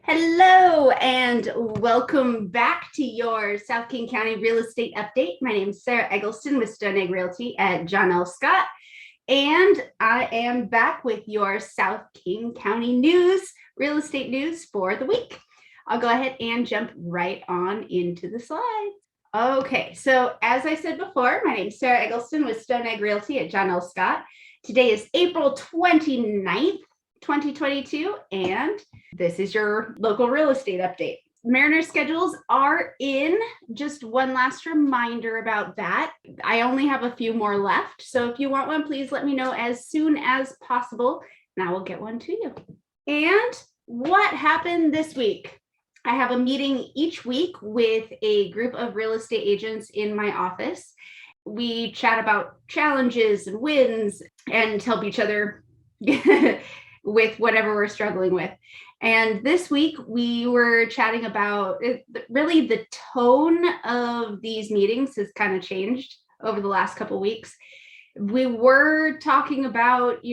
Hello and welcome back to your South King County real estate update. My name is Sarah Eggleston with Stone Egg Realty at John L. Scott, and I am back with your South King County real estate news for the week. I'll go ahead and jump right on into the slides. Okay, so as I said before, my name is Sarah Eggleston with Stone Egg Realty at John L. Scott. Today is April 29th, 2022, and this is your local real estate update. Mariners schedules are in. Just one last reminder about that. I only have a few more left, so if you want one, please let me know as soon as possible, and I will get one to you. And what happened this week? I have a meeting each week with a group of real estate agents in my office. We chat about challenges and wins and help each other with whatever we're struggling with. And this week we were chatting about really the tone of these meetings has kind of changed over the last couple of weeks. We were talking about,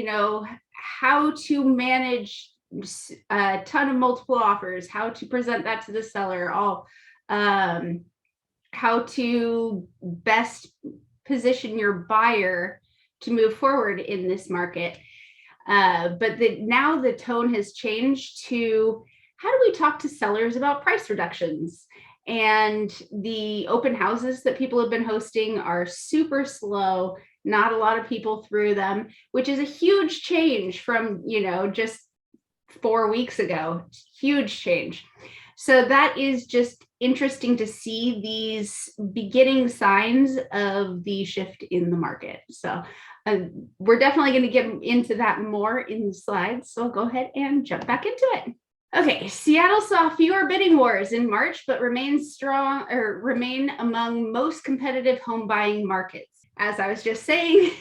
how to manage a ton of multiple offers, how to present that to the seller, how to best position your buyer to move forward in this market. But now the tone has changed to how do we talk to sellers about price reductions? And the open houses that people have been hosting are super slow. Not a lot of people through them, which is a huge change from, just 4 weeks ago. Huge change. So that is just interesting to see these beginning signs of the shift in the market. So we're definitely going to get into that more in the slides. So I'll go ahead and jump back into it. Okay, Seattle saw fewer bidding wars in March, but remain among most competitive home buying markets. As I was just saying,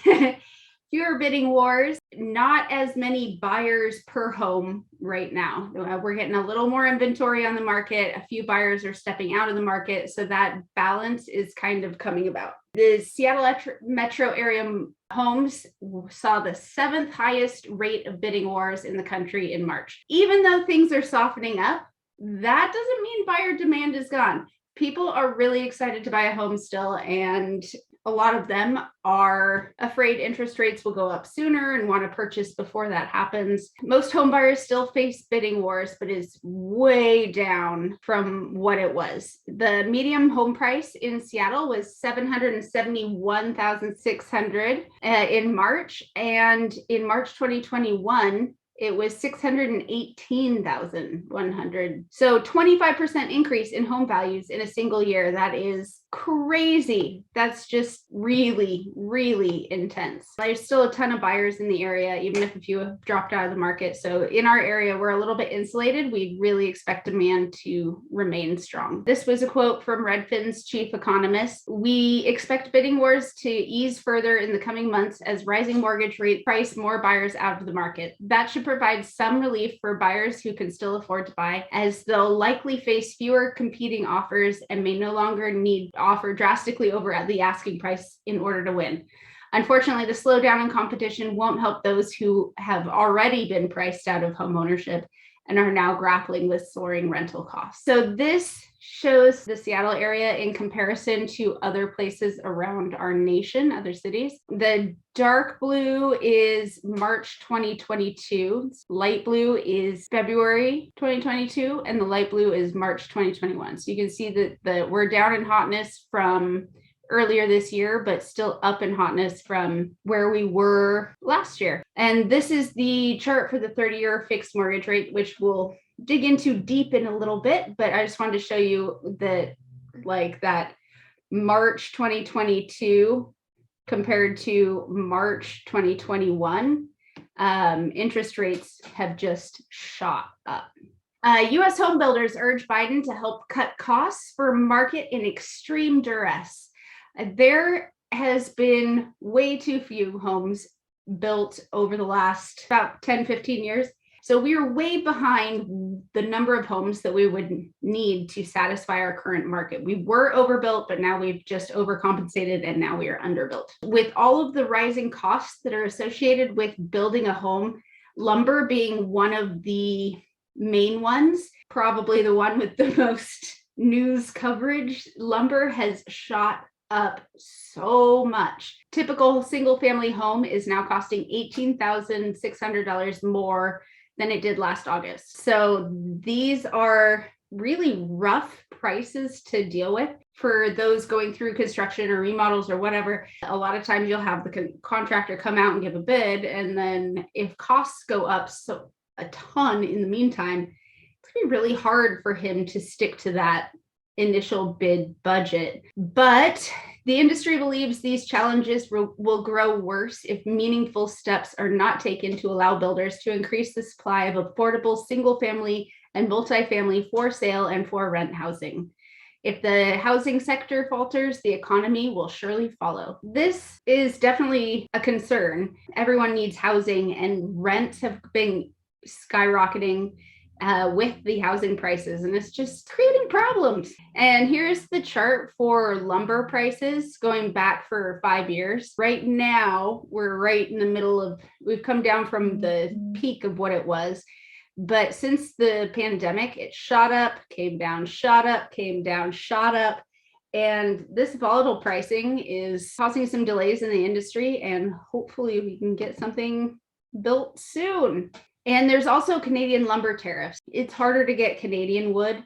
fewer bidding wars, not as many buyers per home right now. We're getting a little more inventory on the market. A few buyers are stepping out of the market. So that balance is kind of coming about. The Seattle metro area homes saw the 7th highest rate of bidding wars in the country in March. Even though things are softening up, that doesn't mean buyer demand is gone. People are really excited to buy a home still, and a lot of them are afraid interest rates will go up sooner and want to purchase before that happens. Most home buyers still face bidding wars, but is way down from what it was. The median home price in Seattle was $771,600 in March, and in March 2021, it was $618,100. So 25% increase in home values in a single year. That is crazy. That's just really, really intense. There's still a ton of buyers in the area, even if a few have dropped out of the market. So in our area, we're a little bit insulated. We really expect demand to remain strong. This was a quote from Redfin's chief economist. We expect bidding wars to ease further in the coming months as rising mortgage rates price more buyers out of the market. That should provide some relief for buyers who can still afford to buy, as they'll likely face fewer competing offers and may no longer need to offer drastically over at the asking price in order to win. Unfortunately, the slowdown in competition won't help those who have already been priced out of home ownership and are now grappling with soaring rental costs. So this shows the Seattle area in comparison to other places around our nation, other cities. The dark blue is March 2022, light blue is February 2022, and the light blue is March 2021. So you can see that we're down in hotness from earlier this year, but still up in hotness from where we were last year. And this is the chart for the 30-year fixed mortgage rate, which we'll dig into deep in a little bit, but I just wanted to show you that March 2022 compared to March 2021, interest rates have just shot up. U.S. home builders urge Biden to help cut costs for market in extreme duress. There has been way too few homes built over the last about 10, 15 years. So we are way behind the number of homes that we would need to satisfy our current market. We were overbuilt, but now we've just overcompensated and now we are underbuilt. With all of the rising costs that are associated with building a home, lumber being one of the main ones. Probably the one with the most news coverage. Lumber has shot up so much. Typical single family home is now costing $18,600 more than it did last August. So these are really rough prices to deal with for those going through construction or remodels or whatever. A lot of times you'll have the contractor come out and give a bid, and then if costs go up so a ton in the meantime, it's gonna be really hard for him to stick to that initial bid budget. But the industry believes these challenges will grow worse if meaningful steps are not taken to allow builders to increase the supply of affordable single family and multifamily for sale and for rent housing. If the housing sector falters, the economy will surely follow. This is definitely a concern. Everyone needs housing, and rents have been skyrocketing with the housing prices, and it's just creating problems. And here's the chart for lumber prices going back for 5 years. Right now, we're right in the middle of, we've come down from the peak of what it was. But since the pandemic, it shot up, came down, shot up, came down, shot up. And this volatile pricing is causing some delays in the industry, and hopefully we can get something built soon. And there's also Canadian lumber tariffs. It's harder to get Canadian wood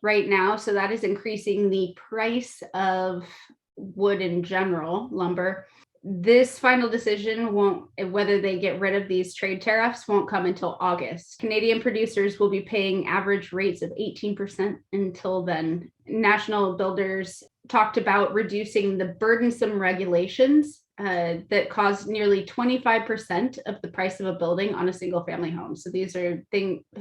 right now, so that is increasing the price of wood in general, lumber. This final decision whether they get rid of these trade tariffs won't come until August. Canadian producers will be paying average rates of 18% until then. National builders talked about reducing the burdensome regulations that cause nearly 25% of the price of a building on a single family home. So these are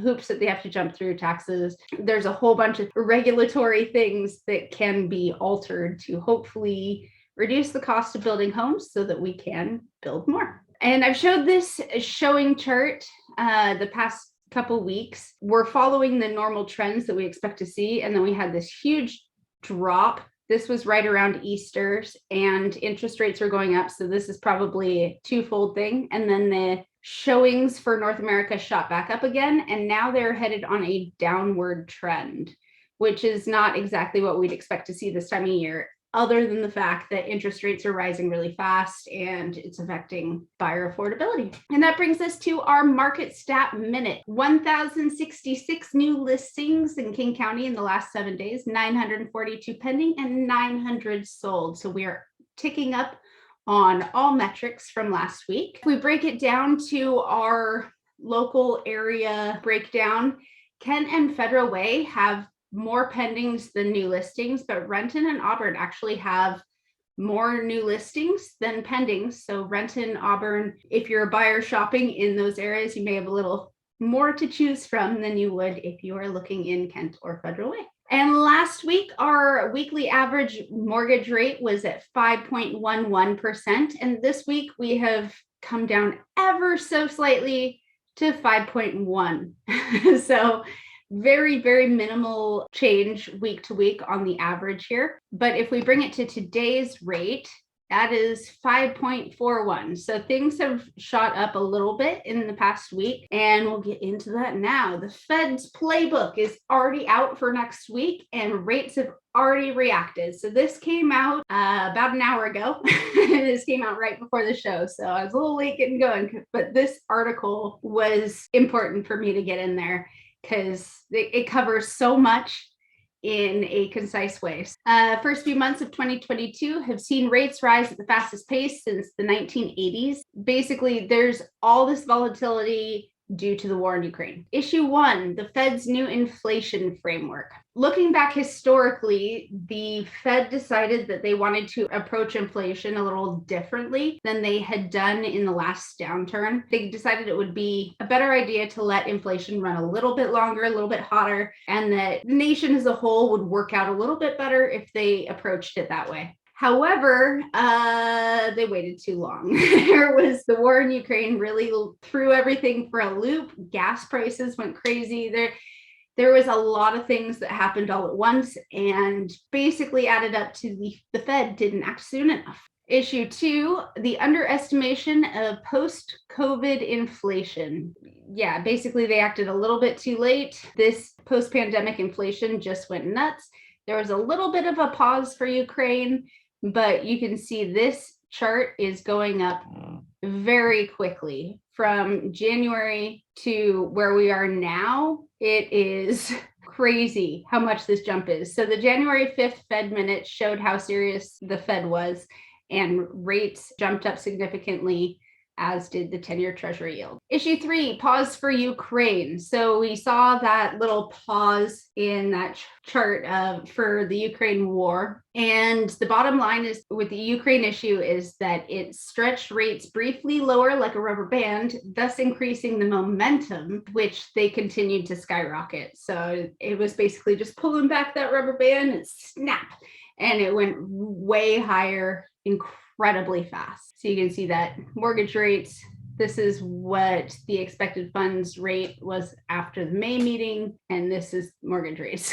hoops that they have to jump through, taxes. There's a whole bunch of regulatory things that can be altered to hopefully reduce the cost of building homes so that we can build more. And I've showed this showing chart the past couple weeks. We're following the normal trends that we expect to see. And then we had this huge drop. This was right around Easter's, and interest rates are going up. So this is probably a twofold thing. And then the showings for North America shot back up again. And now they're headed on a downward trend, which is not exactly what we'd expect to see this time of year, other than the fact that interest rates are rising really fast and it's affecting buyer affordability. And that brings us to our market stat minute. 1,066 new listings in King County in the last 7 days, 942 pending, and 900 sold. So we are ticking up on all metrics from last week. If we break it down to our local area breakdown, Kent and Federal Way have more pendings than new listings, but Renton and Auburn actually have more new listings than pendings. So Renton, Auburn, if you're a buyer shopping in those areas, you may have a little more to choose from than you would if you are looking in Kent or Federal Way. And last week, our weekly average mortgage rate was at 5.11%. And this week we have come down ever so slightly to 5.1. So very, very minimal change week to week on the average here. But if we bring it to today's rate, that is 5.41. So things have shot up a little bit in the past week, and we'll get into that now. The Fed's playbook is already out for next week, and rates have already reacted. So this came out about an hour ago. This came out right before the show. So I was a little late getting going, but this article was important for me to get in there because it covers so much in a concise way. First few months of 2022 have seen rates rise at the fastest pace since the 1980s. Basically, there's all this volatility due to the war in Ukraine. Issue 1, the Fed's new inflation framework. Looking back historically, the Fed decided that they wanted to approach inflation a little differently than they had done in the last downturn. They decided it would be a better idea to let inflation run a little bit longer, a little bit hotter, and that the nation as a whole would work out a little bit better if they approached it that way. However, they waited too long. There was the war in Ukraine really threw everything for a loop. Gas prices went crazy. There was a lot of things that happened all at once and basically added up to the Fed didn't act soon enough. Issue 2, the underestimation of post-COVID inflation. Yeah, basically they acted a little bit too late. This post-pandemic inflation just went nuts. There was a little bit of a pause for Ukraine, but you can see this chart is going up very quickly from January to where we are now. It is crazy how much this jump is. So the January 5th Fed minutes showed how serious the Fed was, and rates jumped up significantly, as did the 10-year Treasury yield. Issue 3, pause for Ukraine. So we saw that little pause in that chart for the Ukraine war. And the bottom line is with the Ukraine issue is that it stretched rates briefly lower like a rubber band, thus increasing the momentum, which they continued to skyrocket. So it was basically just pulling back that rubber band and snap. And it went way higher, incredibly fast. So you can see that mortgage rates, this is what the expected funds rate was after the May meeting, and this is mortgage rates.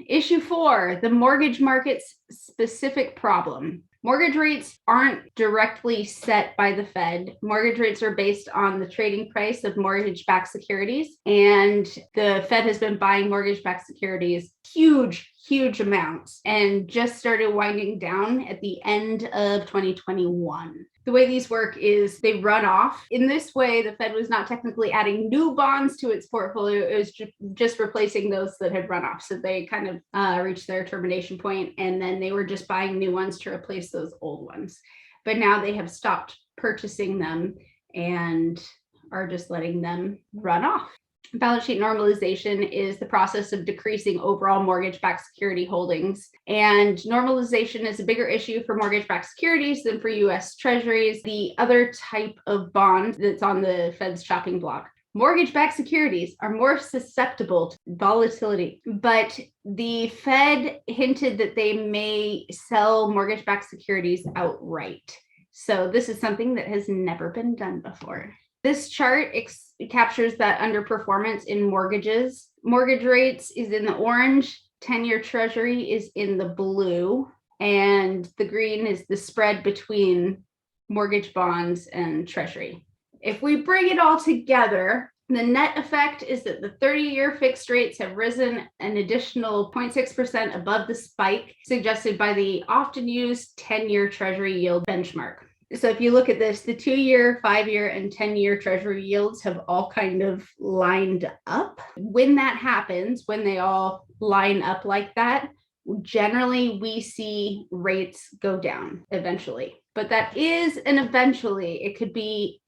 Issue 4, the mortgage market's specific problem. Mortgage rates aren't directly set by the Fed. Mortgage rates are based on the trading price of mortgage-backed securities, and the Fed has been buying mortgage-backed securities huge amounts and just started winding down at the end of 2021. The way these work is they run off. In this way, the Fed was not technically adding new bonds to its portfolio. It was just replacing those that had run off. So they kind of reached their termination point, and then they were just buying new ones to replace those old ones. But now they have stopped purchasing them and are just letting them run off. Balance sheet normalization is the process of decreasing overall mortgage-backed security holdings. And normalization is a bigger issue for mortgage-backed securities than for US Treasuries, the other type of bond that's on the Fed's chopping block. Mortgage-backed securities are more susceptible to volatility, but the Fed hinted that they may sell mortgage-backed securities outright. So this is something that has never been done before. This chart captures that underperformance in mortgages. Mortgage rates is in the orange, 10-year Treasury is in the blue, and the green is the spread between mortgage bonds and Treasury. If we bring it all together, the net effect is that the 30-year fixed rates have risen an additional 0.6% above the spike suggested by the often used 10-year Treasury yield benchmark. So if you look at this, the 2-year, 5-year, and 10-year Treasury yields have all kind of lined up. When that happens, when they all line up like that, generally we see rates go down eventually. But that is an eventually.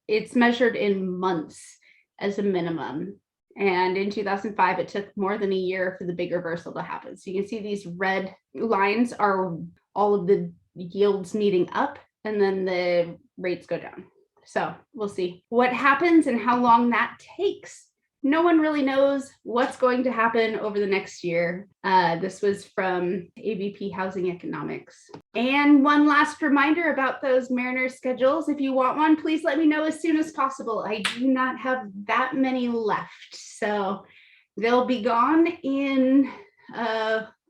It's measured in months as a minimum. And in 2005, it took more than a year for the big reversal to happen. So you can see these red lines are all of the yields meeting up, and then the rates go down. So we'll see what happens and how long that takes. No one really knows what's going to happen over the next year. This was from AVP Housing Economics. And one last reminder about those Mariner schedules. If you want one, please let me know as soon as possible. I do not have that many left. So they'll be gone in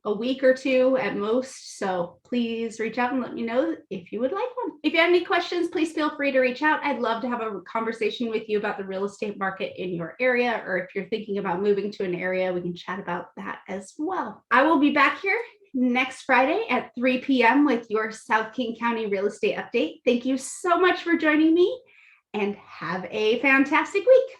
a week or two at most. So please reach out and let me know if you would like one. If you have any questions, please feel free to reach out. I'd love to have a conversation with you about the real estate market in your area, or if you're thinking about moving to an area, we can chat about that as well. I will be back here next Friday at 3 p.m. with your South King County real estate update. Thank you so much for joining me, and have a fantastic week.